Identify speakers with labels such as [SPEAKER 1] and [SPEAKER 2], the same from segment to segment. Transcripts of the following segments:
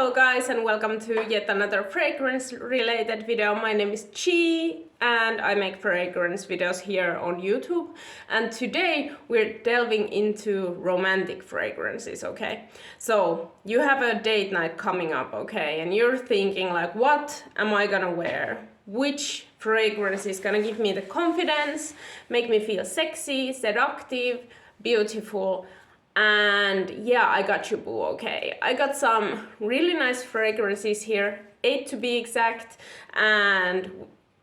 [SPEAKER 1] Hello guys and welcome to yet another fragrance related video. My name is Chi and I make fragrance videos here on YouTube, and today we're delving into romantic fragrances, okay? So you have a date night coming up, okay, and you're thinking like, what am I gonna wear? Which fragrance is gonna give me the confidence, make me feel sexy, seductive, beautiful? And yeah, I got you, boo, okay? I got some really nice fragrances here, 8 to be exact, and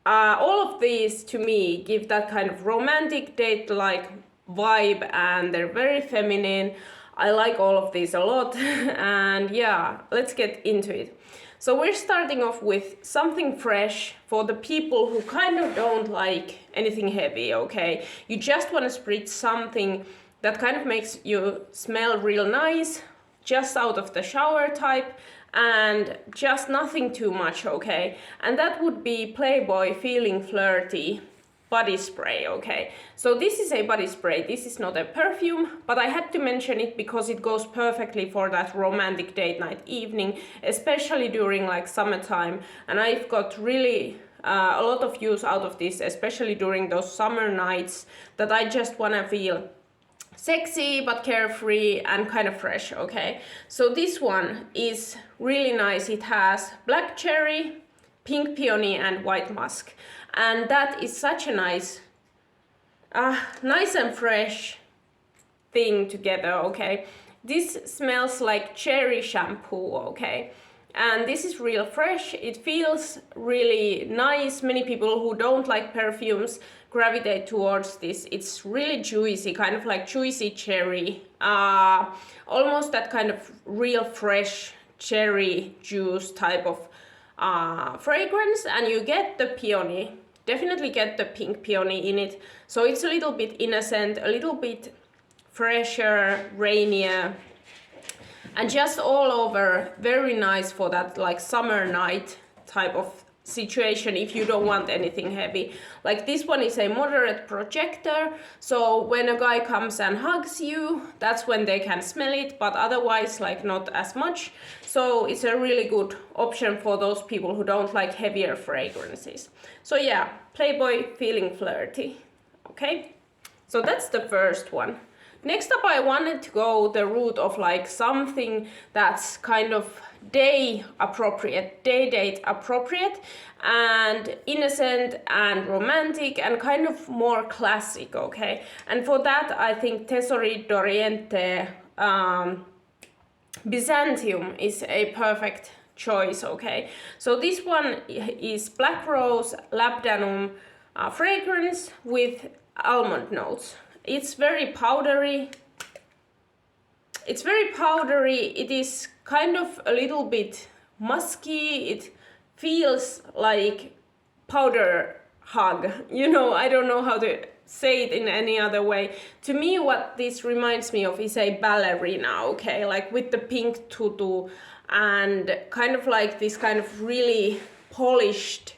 [SPEAKER 1] all of these to me give that kind of romantic date-like vibe, and they're very feminine. I like all of these a lot and yeah, let's get into it. So we're starting off with something fresh for the people who kind of don't like anything heavy, okay? You just want to spritz something that kind of makes you smell real nice, just out of the shower type, and just nothing too much, okay? And that would be Playboy Feeling Flirty body spray, okay? So this is a body spray, this is not a perfume, but I had to mention it because it goes perfectly for that romantic date night evening, especially during like summertime. And I've got really a lot of use out of this, especially during those summer nights that I just wanna feel sexy but carefree and kind of fresh, okay? So this one is really nice. It has black cherry, pink peony and white musk, and that is such a nice and fresh thing together, okay? This smells like cherry shampoo, okay? And this is real fresh. It feels really nice. Many people who don't like perfumes gravitate towards this. It's really juicy, kind of like juicy cherry, almost that kind of real fresh cherry juice type of fragrance. And you get the peony, definitely get the pink peony in it. So it's a little bit innocent, a little bit fresher, rainier, and just all over very nice for that like summer night type of situation if you don't want anything heavy. Like this one is a moderate projector, so when a guy comes and hugs you, that's when they can smell it, but otherwise like not as much. So it's a really good option for those people who don't like heavier fragrances. So yeah, Playboy Feeling Flirty, okay? So that's the first one. Next up, I wanted to go the route of like something that's kind of day appropriate, day date appropriate, and innocent and romantic and kind of more classic, okay? And for that, I think Tesori d'Oriente Byzantium is a perfect choice, okay? So this one is black rose labdanum fragrance with almond notes. It's very powdery. It is kind of a little bit musky. It feels like powder hug. You know, I don't know how to say it in any other way. To me, what this reminds me of is a ballerina, okay? Like with the pink tutu and kind of like this kind of really polished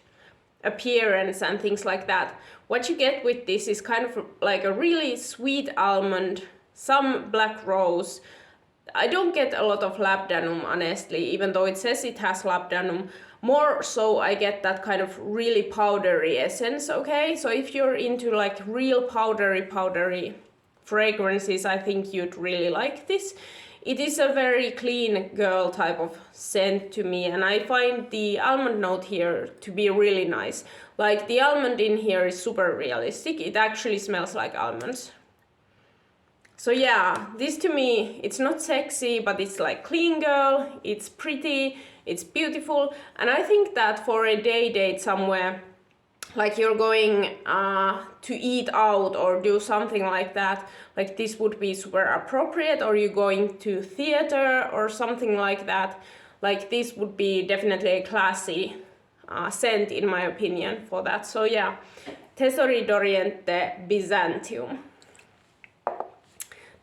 [SPEAKER 1] appearance and things like that. What you get with this is kind of like a really sweet almond, some black rose. I don't get a lot of labdanum, honestly, even though it says it has labdanum. More so I get that kind of really powdery essence, okay? So if you're into like real powdery fragrances, I think you'd really like this. It is a very clean girl type of scent to me, and I find the almond note here to be really nice. Like the almond in here is super realistic. It actually smells like almonds. So yeah, this to me, it's not sexy, but it's like clean girl, it's pretty, it's beautiful. And I think that for a day date somewhere, like you're going to eat out or do something like that, like this would be super appropriate, or you're going to theater or something like that. Like this would be definitely a classy scent in my opinion for that. So yeah, Tesori d'Oriente Byzantium.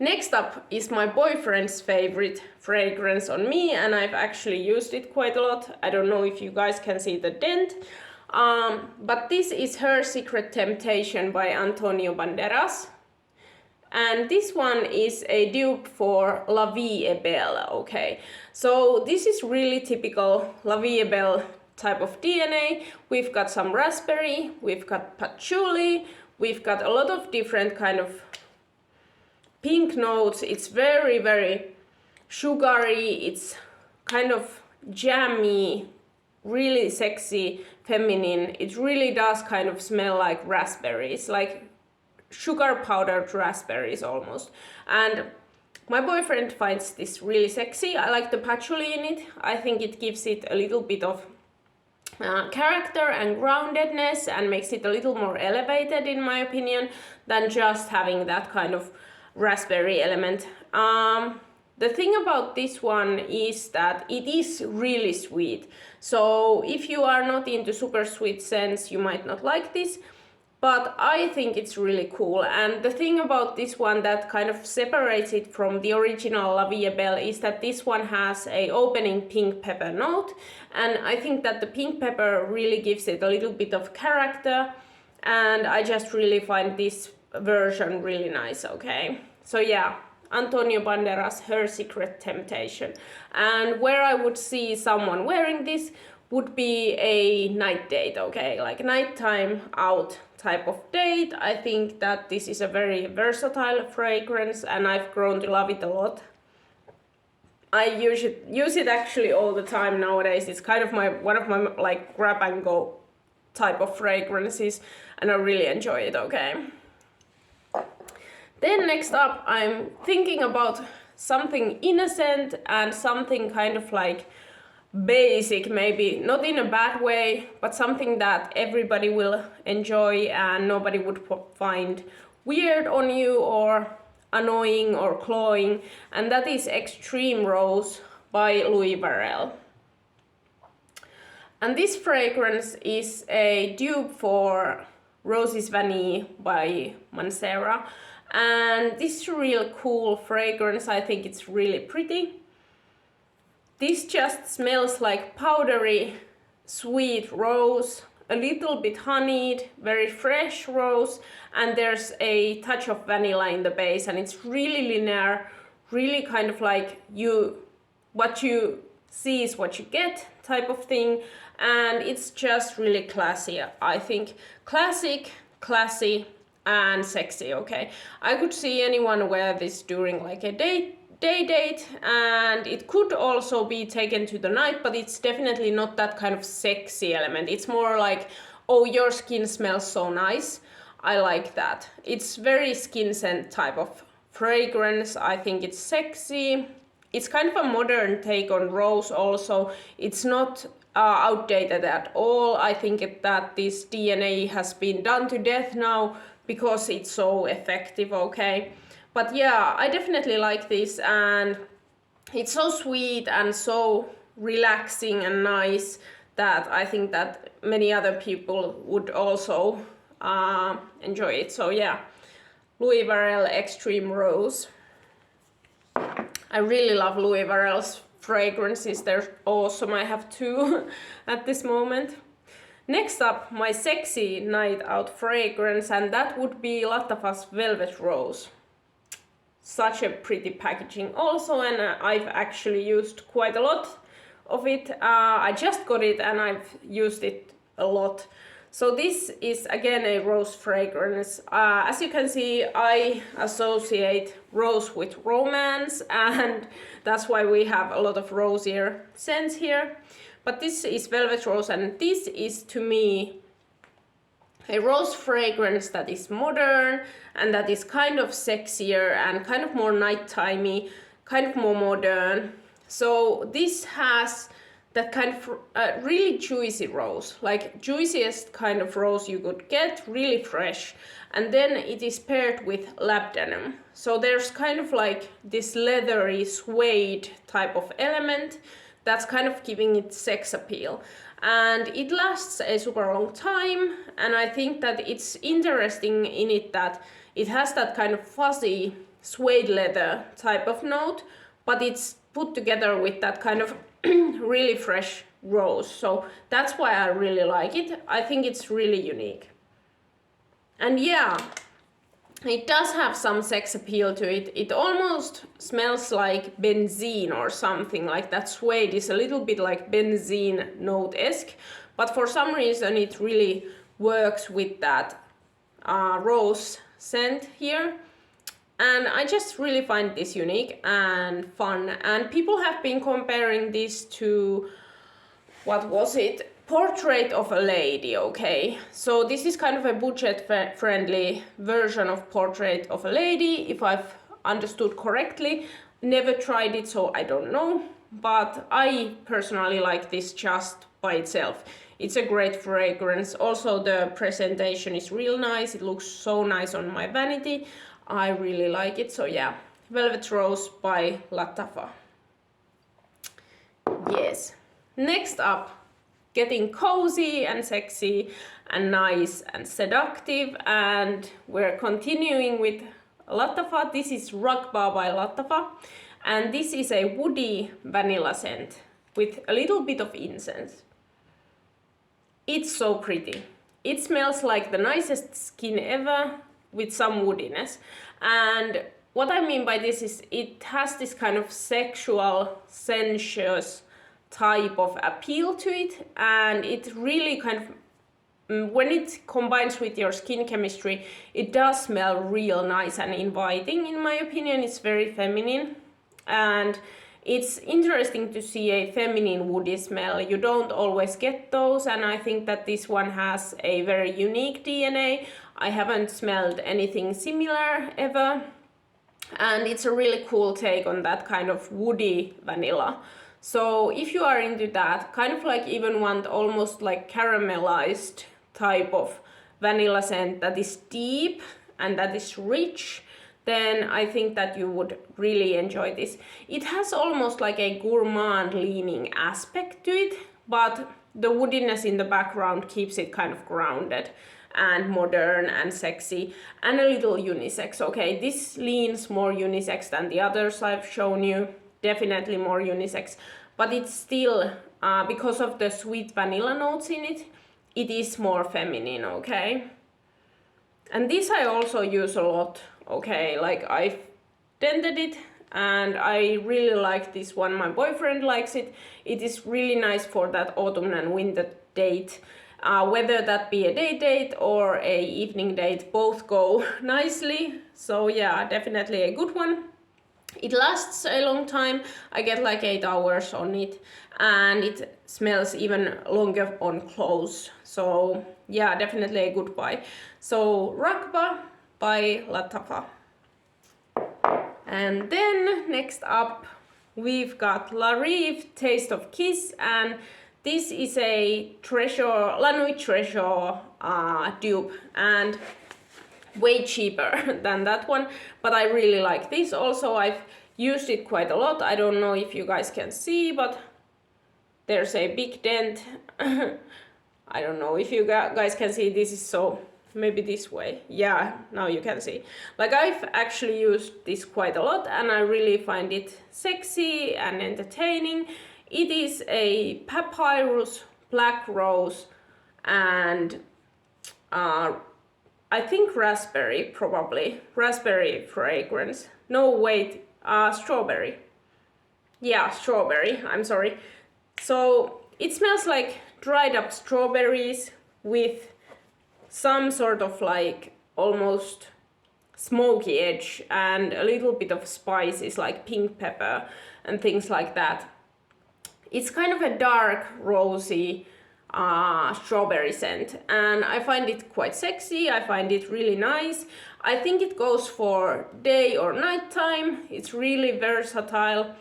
[SPEAKER 1] Next up is my boyfriend's favorite fragrance on me, and I've actually used it quite a lot. I don't know if you guys can see the dent, but this is Her Secret Temptation by Antonio Banderas. And this one is a dupe for La Vie est Belle, okay? So this is really typical La Vie est Belle type of DNA. We've got some raspberry, we've got patchouli, we've got a lot of different kind of pink notes. It's very, very sugary, it's kind of jammy, really sexy, feminine. It really does kind of smell like raspberries, like sugar powdered raspberries almost. And my boyfriend finds this really sexy. I like the patchouli in it. I think it gives it a little bit of character and groundedness and makes it a little more elevated, in my opinion, than just having that kind of raspberry element. The thing about this one is that it is really sweet. So if you are not into super sweet scents, you might not like this. But I think it's really cool. And the thing about this one that kind of separates it from the original La Vie est Belle is that this one has a opening pink pepper note. And I think that the pink pepper really gives it a little bit of character. And I just really find this version really nice, okay? So yeah, Antonio Banderas, Her Secret Temptation. And where I would see someone wearing this would be a night date, okay? Like nighttime out type of date. I think that this is a very versatile fragrance and I've grown to love it a lot. I use it actually all the time nowadays. It's kind of one of my like grab and go type of fragrances and I really enjoy it, okay? Then next up, I'm thinking about something innocent and something kind of like basic, maybe not in a bad way, but something that everybody will enjoy and nobody would find weird on you or annoying or cloying, and that is Extreme Rose by Louis Varel. And this fragrance is a dupe for Roses Vanille by Mancera, and this is a real cool fragrance. I think it's really pretty. This just smells like powdery, sweet rose, a little bit honeyed, very fresh rose, and there's a touch of vanilla in the base, and it's really linear, really kind of like what you see is what you get type of thing, and it's just really classy, I think. Classic, classy, and sexy, okay? I could see anyone wear this during like a day date, and it could also be taken to the night, but it's definitely not that kind of sexy element. It's more like, oh, your skin smells so nice. I like that. It's very skin scent type of fragrance. I think it's sexy. It's kind of a modern take on rose also. It's not outdated at all. I think that this DNA has been done to death now because it's so effective, okay? But yeah, I definitely like this, and it's so sweet and so relaxing and nice that I think that many other people would also enjoy it. So yeah, Louis Varel Extreme Rose. I really love Louis Varel's fragrances. They're awesome. I have two at this moment. Next up, my sexy night out fragrance, and that would be Lattafa's Velvet Rose. Such a pretty packaging also, and I've actually used quite a lot of it. I just got it and I've used it a lot. So this is again a rose fragrance. As you can see, I associate rose with romance, and that's why we have a lot of rosier scents here. But this is Velvet Rose, and this is to me a rose fragrance that is modern and that is kind of sexier and kind of more nighttimey, kind of more modern. So this has that kind of really juicy rose, like juiciest kind of rose you could get, really fresh. And then it is paired with labdanum. So there's kind of like this leathery suede type of element that's kind of giving it sex appeal. And it lasts a super long time, and I think that it's interesting in it that it has that kind of fuzzy suede leather type of note, but it's put together with that kind of really fresh rose. So that's why I really like it. I think it's really unique. And yeah, it does have some sex appeal to it. It almost smells like benzene or something, like that suede is a little bit like benzene note-esque, but for some reason it really works with that rose scent here. And I just really find this unique and fun. And people have been comparing this to, what was it? Portrait of a Lady, okay? So this is kind of a budget-friendly version of Portrait of a Lady, if I've understood correctly. Never tried it, so I don't know. But I personally like this just by itself. It's a great fragrance. Also, the presentation is real nice. It looks so nice on my vanity. I really like it. So yeah, Velvet Rose by Lattafa. Yes. Next up, getting cozy and sexy and nice and seductive, and we're continuing with Lattafa. This is Raghba by Lattafa, and this is a woody vanilla scent with a little bit of incense. It's so pretty. It smells like the nicest skin ever with some woodiness. And what I mean by this is it has this kind of sexual, sensuous type of appeal to it, and it really kind of, when it combines with your skin chemistry, it does smell real nice and inviting. In my opinion, it's very feminine, and it's interesting to see a feminine woody smell. You don't always get those, and I think that this one has a very unique DNA. I haven't smelled anything similar ever, and it's a really cool take on that kind of woody vanilla. So if you are into that, kind of like even want almost like caramelized type of vanilla scent that is deep and that is rich, then I think that you would really enjoy this. It has almost like a gourmand leaning aspect to it, but the woodiness in the background keeps it kind of grounded and modern and sexy and a little unisex. Okay, this leans more unisex than the others I've shown you. Definitely more unisex, but it's still, because of the sweet vanilla notes in it, it is more feminine, okay? And this I also use a lot, okay? Like I've dented it and I really like this one. My boyfriend likes it. It is really nice for that autumn and winter date. Whether that be a day date or a evening date, both go nicely. So yeah, definitely a good one. It lasts a long time. I get like 8 hours on it, and it smells even longer on clothes. So yeah, definitely a good buy. So Raghba by Lattafa. And then next up we've got Rive Taste of Kiss, and this is a Treasure, La Nuit Treasure dupe, and way cheaper than that one, but I really like this. Also, I've used it quite a lot. I don't know if you guys can see, but there's a big dent. I don't know if you guys can see. This is so, maybe this way. Yeah, now you can see. Like I've actually used this quite a lot, and I really find it sexy and entertaining. It is a papyrus, black rose, and I think raspberry, probably. Raspberry fragrance. No, wait, strawberry. Yeah, strawberry, I'm sorry. So it smells like dried up strawberries with some sort of like almost smoky edge and a little bit of spices like pink pepper and things like that. It's kind of a dark, rosy, strawberry scent, and I find it quite sexy. I find it really nice. I think it goes for day or night time. It's really versatile.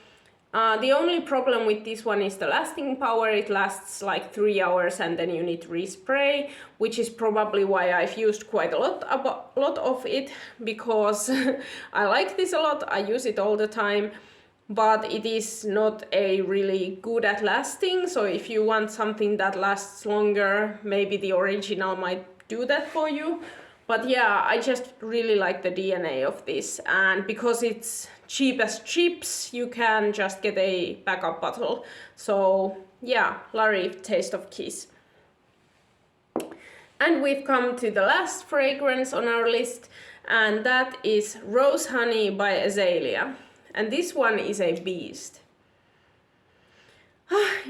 [SPEAKER 1] The only problem with this one is the lasting power. It lasts like 3 hours and then you need to respray, which is probably why I've used quite a lot of it, because I like this a lot. I use it all the time. But it is not a really good at lasting, so if you want something that lasts longer, maybe the original might do that for you. But yeah, I just really like the DNA of this, and because it's cheap as chips, you can just get a backup bottle. So yeah, Rive Taste of Kiss. And we've come to the last fragrance on our list, and that is Rose Honey by Azalia. And this one is a beast.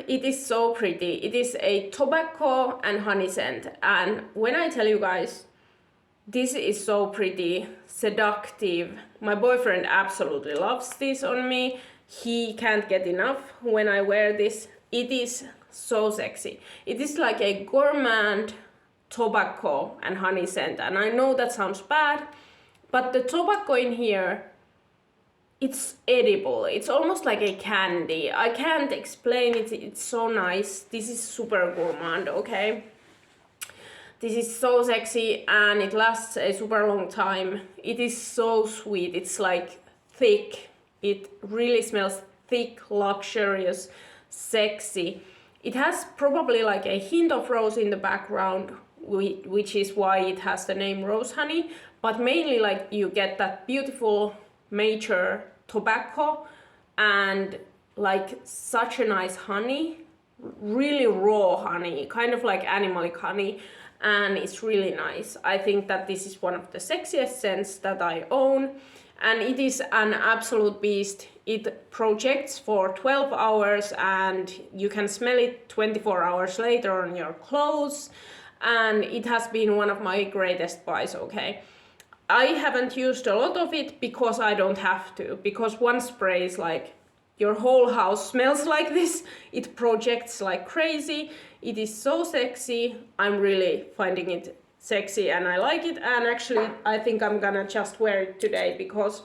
[SPEAKER 1] It is so pretty. It is a tobacco and honey scent, and when I tell you guys, this is so pretty, seductive. My boyfriend absolutely loves this on me. He can't get enough when I wear this. It is so sexy. It is like a gourmand tobacco and honey scent, and I know that sounds bad, but the tobacco in here, it's edible. It's almost like a candy. I can't explain it. It's so nice. This is super gourmand, okay? This is so sexy and it lasts a super long time. It is so sweet. It's like thick. It really smells thick, luxurious, sexy. It has probably like a hint of rose in the background, which is why it has the name Rose Honey, but mainly like you get that beautiful mature tobacco and like such a nice honey, really raw honey, kind of like animalic honey, and it's really nice. I think that this is one of the sexiest scents that I own, and it is an absolute beast. It projects for 12 hours and you can smell it 24 hours later on your clothes, and it has been one of my greatest buys, okay? I haven't used a lot of it because I don't have to, because one spray is like your whole house smells like this. It projects like crazy. It is so sexy. I'm really finding it sexy and I like it, and actually I think I'm gonna just wear it today because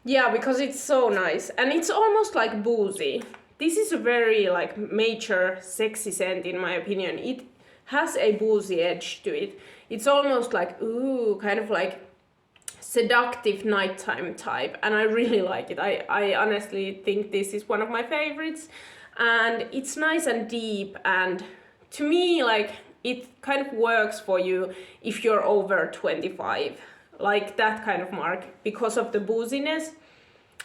[SPEAKER 1] it's so nice and it's almost like boozy. This is a very like mature sexy scent in my opinion. It has a boozy edge to it. It's almost like, ooh, kind of like seductive nighttime type, and I really like it. I honestly think this is one of my favorites, and it's nice and deep, and to me, like, it kind of works for you if you're over 25, like that kind of mark, because of the booziness.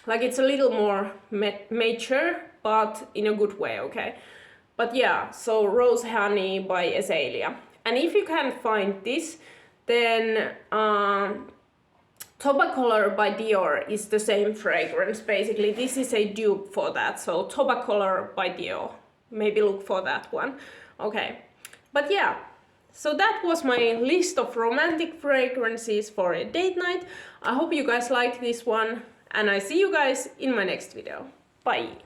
[SPEAKER 1] Like, it's a little more mature, but in a good way, okay? But yeah, so Rose Honey by Azalia. And if you can't find this, then Tobacolor by Dior is the same fragrance, basically. This is a dupe for that, so Tobacolor by Dior. Maybe look for that one. Okay, but yeah, so that was my list of romantic fragrances for a date night. I hope you guys liked this one, and I see you guys in my next video. Bye!